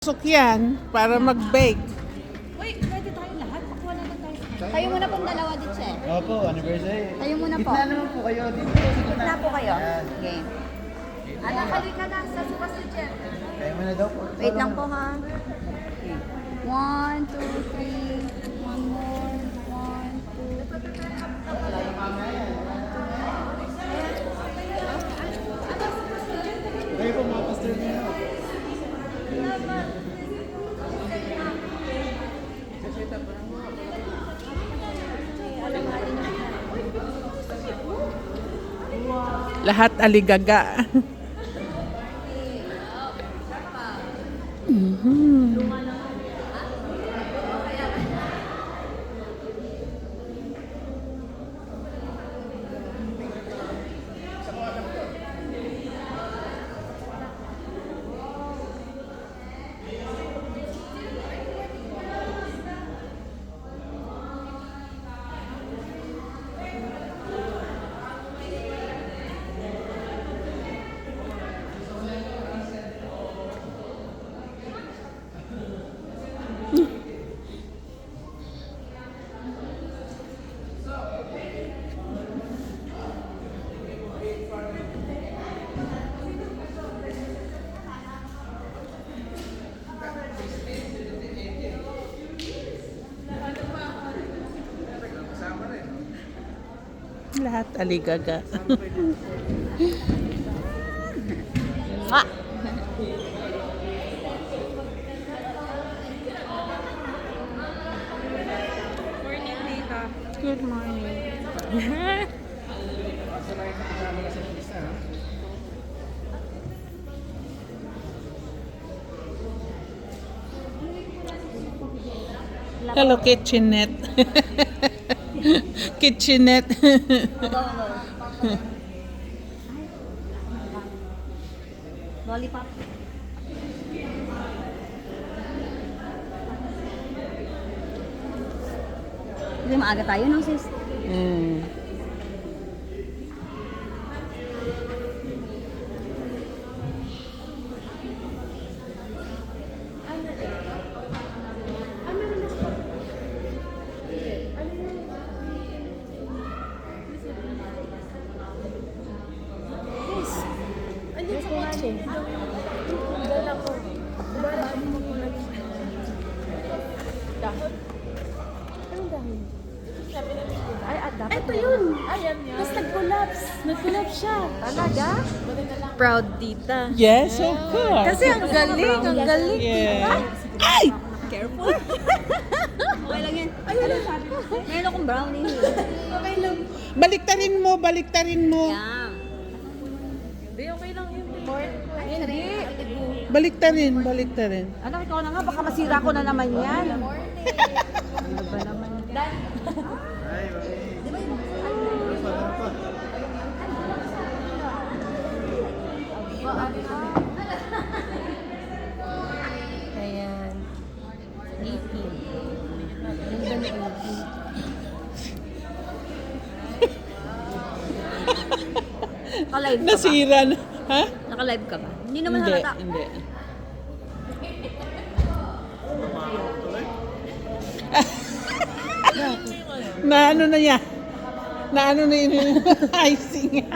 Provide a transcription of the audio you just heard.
Pasok yan para mag-bake. Uy, pwede tayo lahat. Pakuha na lang tayo. Kayo muna pong dalawa, Ditche. Opo, anniversary. Kayo muna po. Gitna naman po kayo. Dito po sa gitna. Gitna po kayo. Ayan. Game. Anak, halika na sa supas, Ditche. Kaya mo na daw po. Wait lang po, ha. 1, 2, 3. One more. 1, 2. Kayo po mga pastor niyo. Lahat aligaga. Mhm. Lahat aligaga. Ah! Good morning. Hello, kitchenette. Kitchenette. Lollipop. Hindi, maaga tayo, no, sis? Mm. Ay, dapat ito yun. Ayan yun. Tapos nag-collapse. Nag-collapse siya. Talaga? Proud tita. Yes, of course. Kasi ang galing, ang galing. Yeah. Ay! Careful. Okay lang yan. Meron akong brownie. Okay lang. Baliktarin mo, baliktarin mo. Yan. Hindi, okay lang yun. Hindi. Baliktarin, baliktarin. Anak, ikaw na nga. Baka masira ko na naman yan. Ano ba naman? Ayan. 18. Naka-live ka ba? Nasira na. Ha? Naka-live ka ba? Hindi naman Hindi, halata. hindi. Na ano na niya? Na ano na yun? Icing.